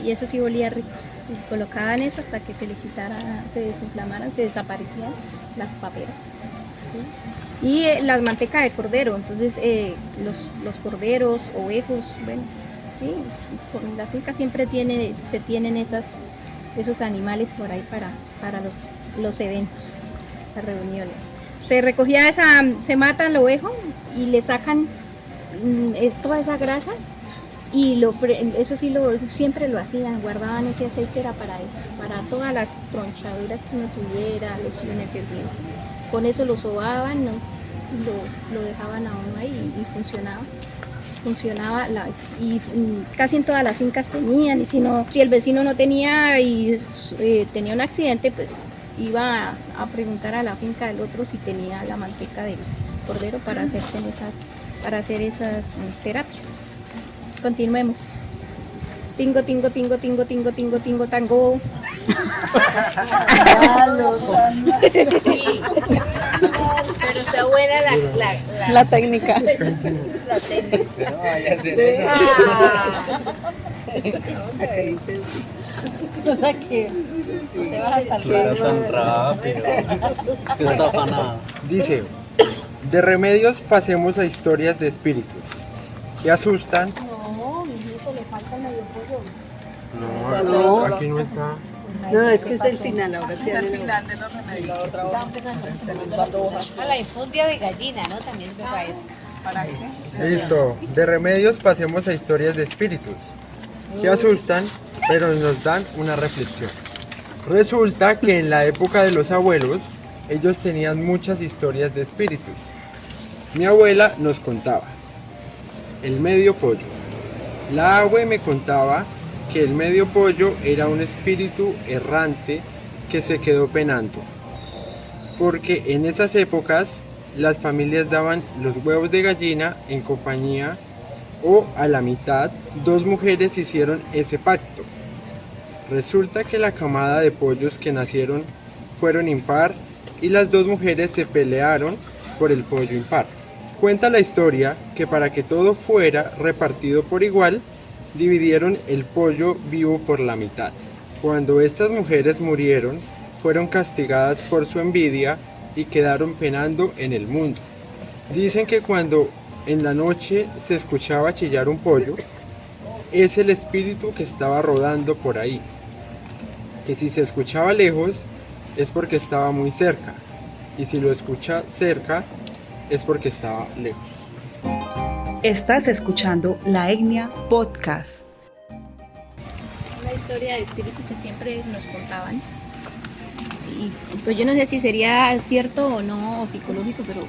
Y eso sí olía rico. Y colocaban eso hasta que se le quitara, se desinflamaran, se desaparecían las paperas. ¿Sí? Y la manteca de cordero, entonces los corderos, ovejos, bueno, sí, en la finca siempre se tienen esos animales por ahí para los eventos, las reuniones. Se recogía se mata el ovejo y le sacan toda esa grasa y eso sí siempre lo hacían, guardaban ese aceite, era para eso, para todas las tronchaduras que uno tuviera, lesiones y el con eso lo sobaban, ¿no? Lo dejaban a uno ahí y funcionaba y casi en todas las fincas tenían, y si el vecino no tenía y tenía un accidente, pues iba a preguntar a la finca del otro si tenía la manteca del cordero para hacer esas terapias. Continuemos. Tingo, tingo, tingo, tingo, tingo, tingo, tingo, tango. Sí. Pero está buena La técnica. la técnica. No vaya a hacer eso. O sea que te vas a salvar. Claro, tan rápido. Es que está afanado. Dice, de remedios pasemos a historias de espíritus que asustan. No, mijito, le falta medio pollo. No, aquí no está. No, es que es el final, ahora sí. Es el final de los remedios. A la infundia de gallina, ¿no? También me parece. ¿Para qué? Listo, de remedios pasemos a historias de espíritus que asustan, pero nos dan una reflexión. Resulta que en la época de los abuelos, ellos tenían muchas historias de espíritus. Mi abuela nos contaba el medio pollo. La abue me contaba que el medio pollo era un espíritu errante que se quedó penando, porque en esas épocas las familias daban los huevos de gallina en compañía o a la mitad. Dos mujeres hicieron ese pacto. Resulta que la camada de pollos que nacieron fueron impar y las dos mujeres se pelearon por el pollo impar. Cuenta la historia que para que todo fuera repartido por igual, dividieron el pollo vivo por la mitad. Cuando estas mujeres murieron, fueron castigadas por su envidia y quedaron penando en el mundo. Dicen que cuando en la noche se escuchaba chillar un pollo, es el espíritu que estaba rodando por ahí. Que si se escuchaba lejos, es porque estaba muy cerca. Y si lo escucha cerca, es porque estaba lejos. Estás escuchando La Etnia Podcast. Una historia de espíritu que siempre nos contaban. Y pues yo no sé si sería cierto o no, o psicológico, pero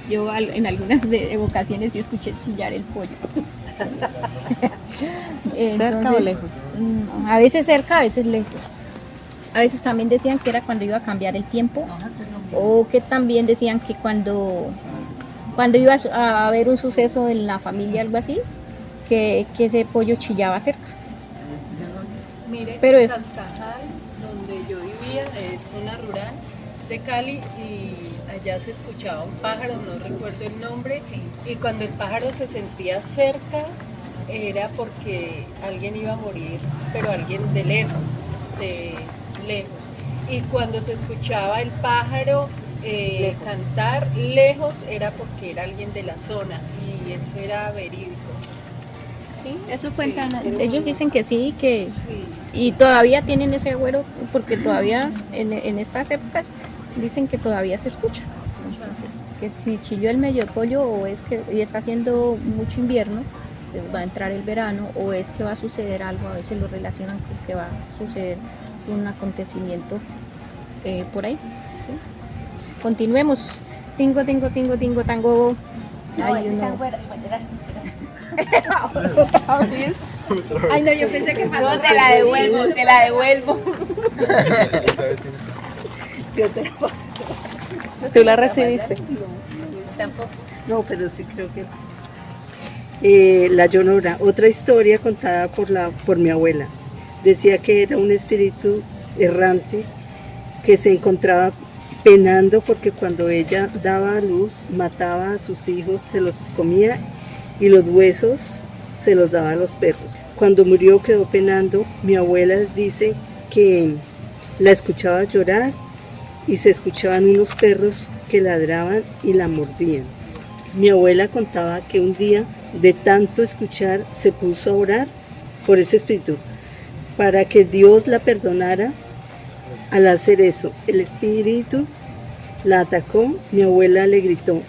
yo en algunas ocasiones sí escuché chillar el pollo. ¿Cerca o lejos? A veces cerca, a veces lejos. A veces también decían que era cuando iba a cambiar el tiempo, o que también decían que cuando iba a haber un suceso en la familia, algo así, que ese pollo chillaba cerca. Mire, Pero Cascajal, donde yo vivía, es zona rural de Cali, y allá se escuchaba un pájaro, no recuerdo el nombre, y cuando el pájaro se sentía cerca era porque alguien iba a morir, pero alguien de lejos. Y cuando se escuchaba el pájaro cantar lejos era porque era alguien de la zona, y eso era verídico. Sí, eso cuentan. Ellos dicen que sí, y todavía tienen ese agüero, porque todavía en estas épocas dicen que todavía se escucha. Entonces, que si chilló el medio pollo, o es que y está haciendo mucho invierno, pues va a entrar el verano, o es que va a suceder algo. A veces lo relacionan con que va a suceder un acontecimiento por ahí. ¿Sí? Continuemos. Tingo, tango. Ay, uno. Ay, no, yo pensé que pasó. No, te la devuelvo. Yo te la paso. ¿Tú la recibiste? Tampoco. No, pero sí creo que... La Llorona, otra historia contada por mi abuela. Decía que era un espíritu errante que se encontraba penando porque cuando ella daba a luz mataba a sus hijos, se los comía y los huesos se los daba a los perros. Cuando murió quedó penando. Mi abuela dice que la escuchaba llorar y se escuchaban unos perros que ladraban y la mordían. Mi abuela contaba que un día, de tanto escuchar, se puso a orar por ese espíritu para que Dios la perdonara. Al hacer eso, el espíritu la atacó. Mi abuela le gritó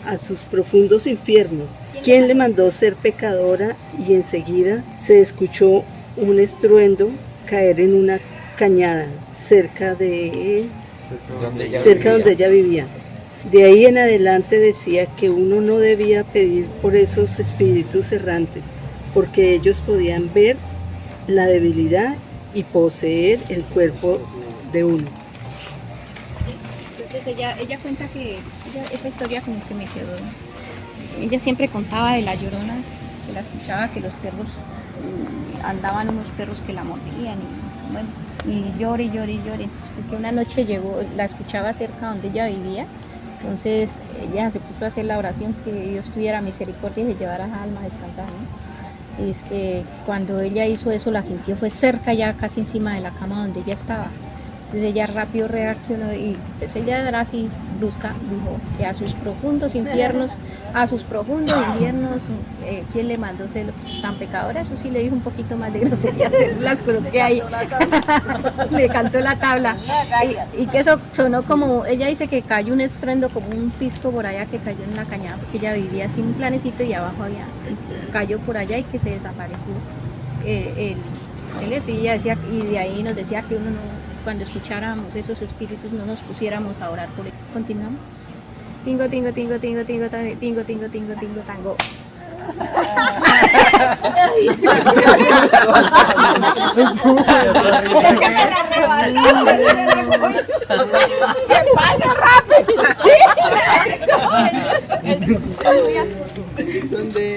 a sus profundos infiernos, ¿quién le mandó ser pecadora? Y enseguida se escuchó un estruendo caer en una cañada cerca donde ella vivía. De ahí en adelante decía que uno no debía pedir por esos espíritus errantes, porque ellos podían ver la debilidad y poseer el cuerpo de uno. Entonces ella cuenta que esa historia como que me quedó. Ella siempre contaba de la Llorona, que la escuchaba, que los perros, andaban unos perros que la mordían, y bueno, y llore. Entonces, que una noche llegó, la escuchaba cerca donde ella vivía, Entonces ella se puso a hacer la oración que Dios tuviera misericordia y se llevara a alma a descansar, ¿no? Y es que cuando ella hizo eso, la sintió, fue cerca ya, casi encima de la cama donde ella estaba. Entonces ella rápido reaccionó y pues ella era así brusca, dijo que a sus profundos infiernos, ¿quién le mandó ser tan pecadora? Eso sí le dijo un poquito más de groserías, las coloqué ahí, le cantó la tabla. Y que eso sonó como, ella dice que cayó un estruendo, como un pisco por allá que cayó en la cañada, porque ella vivía así en un planecito y abajo había, cayó por allá y que se desapareció eso. Y ella decía, y de ahí nos decía que uno no, cuando escucháramos esos espíritus no nos pusiéramos a orar por ellos. Continuamos. Tingo, tingo, tingo, tingo, tingo, tingo, tingo, tingo, tingo, tango. ¡Se pasa rápido!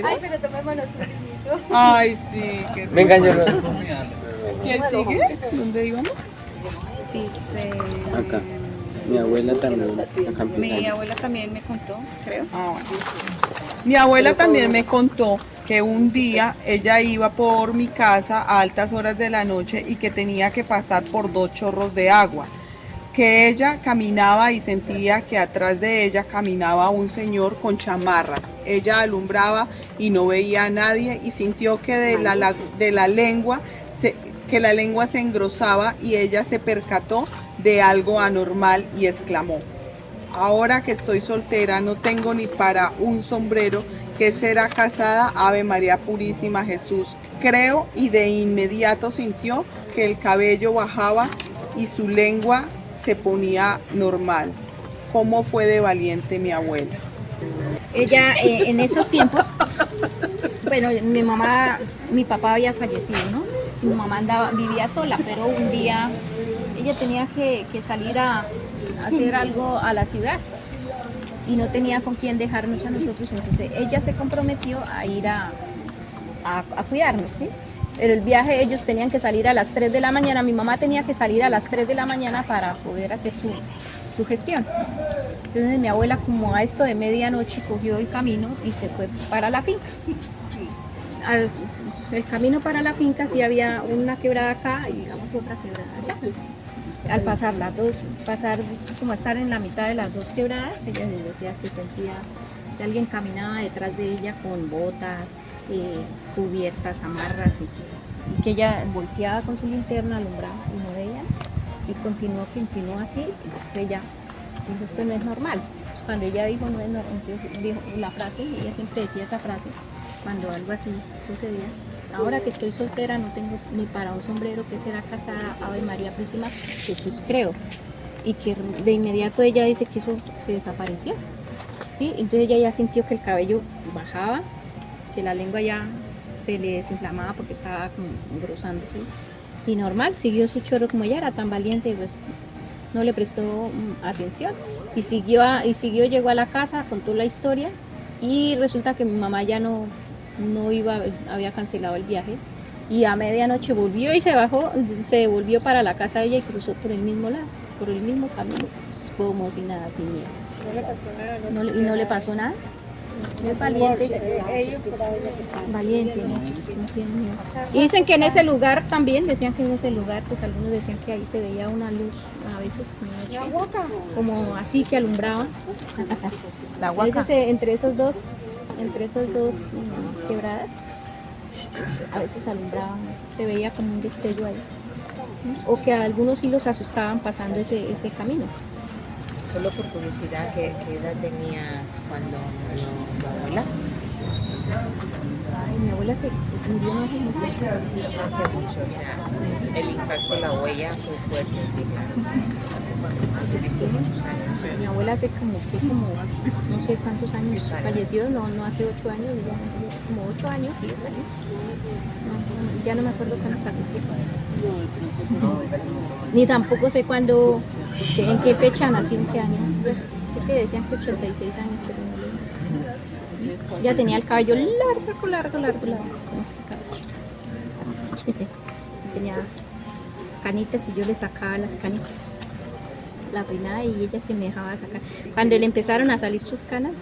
Ay, pero tomémonos un vinito. Ay, sí. Qué Me engañó. ¿Quién sigue? ¿Dónde íbamos? Dice... Acá. Mi abuela también. Acá Mi empezamos. abuela también me contó, creo. Mi abuela también me contó que un día ella iba por mi casa a altas horas de la noche y que tenía que pasar por 2 chorros de agua. Que ella caminaba y sentía que atrás de ella caminaba un señor con chamarras. Ella alumbraba y no veía a nadie y sintió que la lengua se engrosaba y ella se percató de algo anormal y exclamó: ahora que estoy soltera no tengo ni para un sombrero, ¿qué será casada? Ave María Purísima Jesús. Creo, y de inmediato sintió que el cabello bajaba y su lengua se ponía normal. ¿Cómo fue de valiente mi abuela? Ella en esos tiempos, bueno, mi papá había fallecido, ¿no? Mi mamá vivía sola, pero un día ella tenía que salir a hacer algo a la ciudad y no tenía con quién dejarnos a nosotros, entonces ella se comprometió a ir a cuidarnos, ¿sí? Pero el viaje ellos tenían que salir a las 3 de la mañana, mi mamá tenía que salir a las 3 de la mañana para poder hacer su gestión. Entonces mi abuela, como a esto de medianoche, cogió el camino y se fue para la finca. El camino para la finca sí había una quebrada acá y digamos otra quebrada allá. Al pasar las dos, como estar en la mitad de las dos quebradas, ella decía que sentía que alguien caminaba detrás de ella con botas, cubiertas, amarras, y que ella volteaba con su linterna, alumbraba y no veía, y continuó así, y ella dijo: esto no es normal. Cuando ella dijo no es normal, entonces dijo la frase, ella siempre decía esa frase cuando algo así sucedía: ahora que estoy soltera no tengo ni para un sombrero, que será casada, Ave María Purísima Jesús, creo. Y que de inmediato ella dice que eso se desapareció, ¿sí? Entonces ella ya sintió que el cabello bajaba, que la lengua ya se le desinflamaba porque estaba como engrosándose. Y normal, siguió su chorro, como ella era tan valiente, pues no le prestó atención. Y siguió, llegó a la casa, contó la historia y resulta que mi mamá ya no iba, había cancelado el viaje. Y a medianoche volvió y se bajó, se devolvió para la casa de ella y cruzó por el mismo lado, por el mismo camino, como sin nada, sin miedo. No le pasó nada. Es valiente, valiente, no tiene miedo. Y dicen que en ese lugar también, decían que en ese lugar, pues algunos decían que ahí se veía una luz, a veces como así que alumbraba. La huaca. Entre esos dos quebradas, a veces alumbraban, se veía como un destello ahí. O que a algunos sí los asustaban pasando ese camino. Solo por curiosidad, ¿qué edad tenías cuando murió tu abuela? Ay, mi abuela se murió no hace mucho. Hace mucho, o sea, el impacto, la huella fue fuerte, tuviste muchos años. Mi abuela hace como no sé cuántos años falleció, no hace 8 años, digamos, como 8 años, 10 años. No, ya no me acuerdo cuándo falleció. Ni tampoco sé cuándo, en qué fecha nació, en qué año. Sí que decían que 86 años, pero no le... Ya tenía el cabello largo, como este cabello. Así que tenía canitas y yo le sacaba las canitas. la peinaba y ella se me dejaba sacar. Cuando le empezaron a salir sus canas,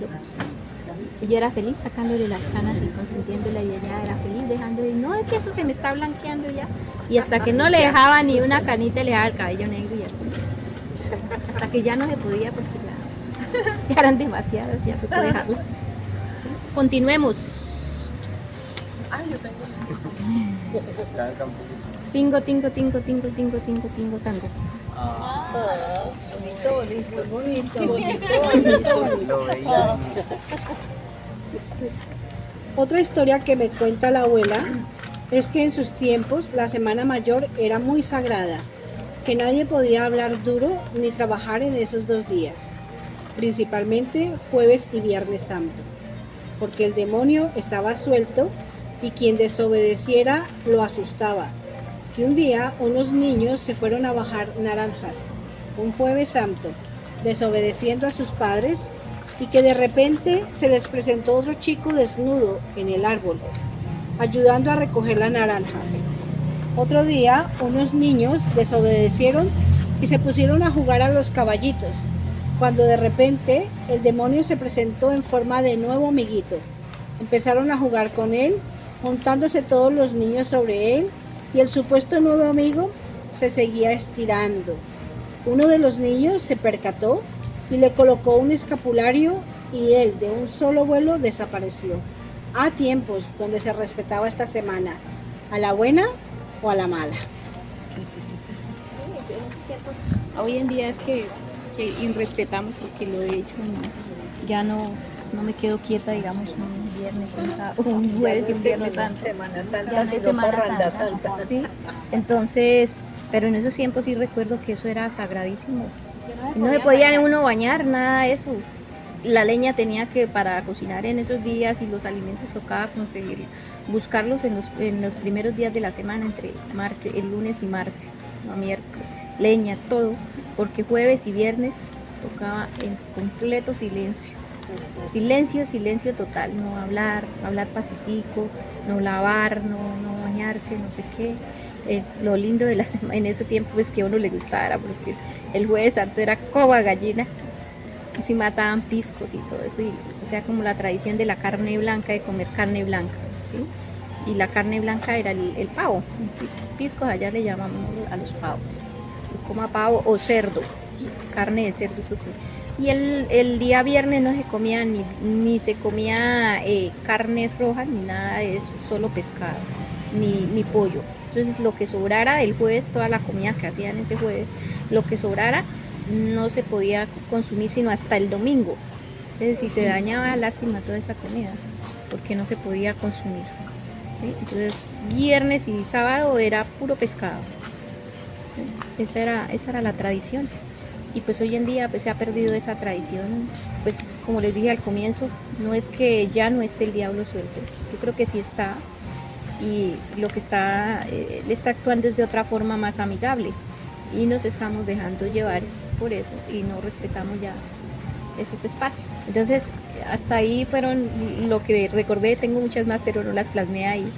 yo era feliz sacándole las canas y consintiéndola, y ella era feliz dejándole, no, es que eso se me está blanqueando ya. Y hasta que no le dejaba ni una canita, le dejaba el cabello negro y así. Hasta que ya no se podía porque ya eran demasiadas, ya se puede dejarla. Continuemos. Tingo, tingo, tingo, tingo, tingo, tingo, tingo, tango. Otra historia que me cuenta la abuela es que en sus tiempos la Semana Mayor era muy sagrada, que nadie podía hablar duro ni trabajar en esos 2 días, principalmente jueves y viernes santo, porque el demonio estaba suelto y quien desobedeciera lo asustaba. Que un día unos niños se fueron a bajar naranjas, un jueves santo, desobedeciendo a sus padres, y que de repente se les presentó otro chico desnudo en el árbol, ayudando a recoger las naranjas. Otro día unos niños desobedecieron y se pusieron a jugar a los caballitos, cuando de repente el demonio se presentó en forma de nuevo amiguito. Empezaron a jugar con él, montándose todos los niños sobre él, y el supuesto nuevo amigo se seguía estirando. Uno de los niños se percató y le colocó un escapulario, y él de un solo vuelo desapareció. A tiempos donde se respetaba esta semana, a la buena o a la mala. Hoy en día es que irrespetamos, porque lo he hecho, ya no me quedo quieta, digamos, un viernes, un jueves y un viernes santo. Semana Santa, Ya es Semana Santa. ¿Sí? Entonces, pero en esos tiempos sí recuerdo que eso era sagradísimo. No se podía uno bañar, nada de eso. La leña tenía que, para cocinar en esos días, y los alimentos tocaba conseguir, buscarlos en los primeros días de la semana, entre el lunes y martes, no miércoles, leña, todo, porque jueves y viernes tocaba en completo silencio. Silencio total, no hablar pacífico, no lavar, no bañarse, no sé qué. Lo lindo de la semana en ese tiempo es que a uno le gustara, porque el jueves santo era coba gallina, y se mataban piscos y todo eso, o sea, como la tradición de la carne blanca, de comer carne blanca, ¿sí? Y la carne blanca era el pavo, piscos allá le llamamos a los pavos, como pavo o cerdo, carne de cerdo, eso sí. Y el día viernes no se comía ni se comía carne roja ni nada de eso, solo pescado, ni pollo. Entonces lo que sobrara del jueves, toda la comida que hacían ese jueves, lo que sobrara no se podía consumir sino hasta el domingo. Entonces si se dañaba, lástima toda esa comida, porque no se podía consumir, ¿sí? Entonces viernes y sábado era puro pescado, ¿sí? Esa era la tradición. Y pues hoy en día pues se ha perdido esa tradición, pues como les dije al comienzo, no es que ya no esté el diablo suelto, yo creo que sí está, y lo que está, le está actuando es de otra forma más amigable, y nos estamos dejando llevar por eso, y no respetamos ya esos espacios. Entonces hasta ahí fueron lo que recordé, tengo muchas más pero no las plasmé ahí.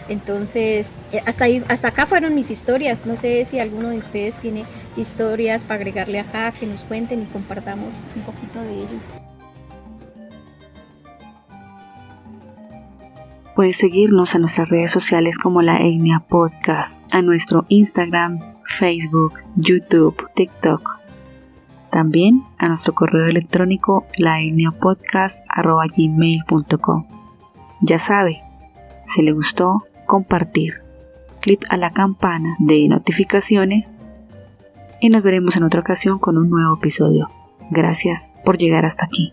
Entonces, hasta acá fueron mis historias. No sé si alguno de ustedes tiene historias para agregarle acá, que nos cuenten y compartamos un poquito de ello. Puedes seguirnos a nuestras redes sociales como La Etnia Podcast, a nuestro Instagram, Facebook, YouTube, TikTok. También a nuestro correo electrónico laetniapodcast@gmail.com. Ya sabe, si le gustó, compartir, clic a la campana de notificaciones, y nos veremos en otra ocasión con un nuevo episodio. Gracias por llegar hasta aquí.